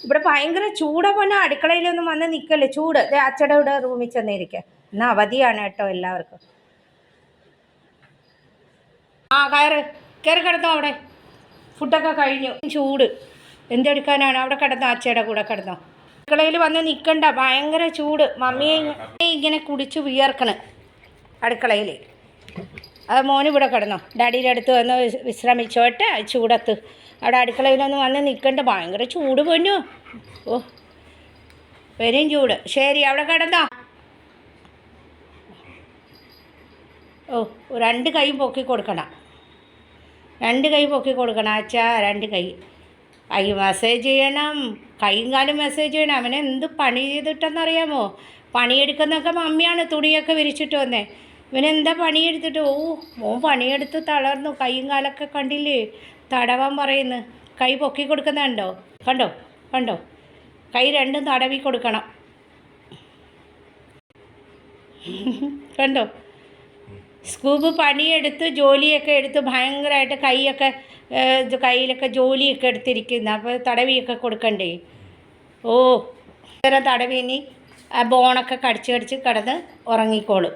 ഇവിടെ ഭയങ്കര ചൂടാ പൊന്നെ. അടുക്കളയിലൊന്നും വന്ന് നിൽക്കല്ലേ, ചൂട്. അച്ഛടെ ഇവിടെ റൂമിൽ ചെന്നിരിക്കുക. എന്നാൽ അവധിയാണ് കേട്ടോ എല്ലാവർക്കും. ആ കയറി കിടന്നോ അവിടെ. ഫുഡൊക്കെ കഴിഞ്ഞു. ചൂട് എന്തെടുക്കാനാണ്? അവിടെ കിടന്നോ, അച്ഛയുടെ കൂടെ കിടന്നോ. അടുക്കളയിൽ വന്ന് നിൽക്കണ്ട, ഭയങ്കര ചൂട്. മമ്മിയെ ഇങ്ങനെ കുടിച്ച് വിയർക്കണം അടുക്കളയിൽ. അത് മോന് ഇവിടെ കിടന്നോ, ഡാഡിയുടെ അടുത്ത് വന്ന് വിശ്രമിച്ചോട്ടെ ചൂടത്ത്. അവിടെ അടുക്കളയിലൊന്ന് വന്ന് നിൽക്കണ്ട, ഭയങ്കര ചൂട് പൊന്നു. ഓ വരും ചൂട്. ശരി അവിടെ കിടന്നോ. ഓ 2 കൈ പൊക്കി കൊടുക്കണം, 2 കൈ പൊക്കി കൊടുക്കണം അച്ഛാ, 2 കൈ. കൈ മസാജ് ചെയ്യണം, കൈയും കാലും മസാജ് ചെയ്യണം. അവനെ എന്ത് പണി ചെയ്തിട്ടെന്നറിയാമോ? പണിയെടുക്കുന്നൊക്കെ മമ്മിയാണ് തുണിയൊക്കെ വിരിച്ചിട്ട് വന്നേ. ഇവനെന്താ പണിയെടുത്തിട്ട്? ഓ മോൻ പണിയെടുത്ത് തളർന്നു. കൈയും കാലൊക്കെ കണ്ടില്ലേ, തടവാൻ പറയുന്നു. കൈ പൊക്കി കൊടുക്കുന്നുണ്ടോ? കണ്ടോ കണ്ടോ, കൈ 2 തടവി കൊടുക്കണം. കണ്ടോ, സ്കൂബ് പണിയെടുത്ത് ജോലിയൊക്കെ എടുത്ത് ഭയങ്കരമായിട്ട് കയ്യിലൊക്കെ ജോലിയൊക്കെ എടുത്തിരിക്കുന്നു. അപ്പോൾ തടവിയൊക്കെ കൊടുക്കണ്ടേ? ഓ ഇത്തരം തടവി ഇനി ആ ബോണൊക്കെ കടിച്ച് കിടന്ന് ഉറങ്ങിക്കോളും.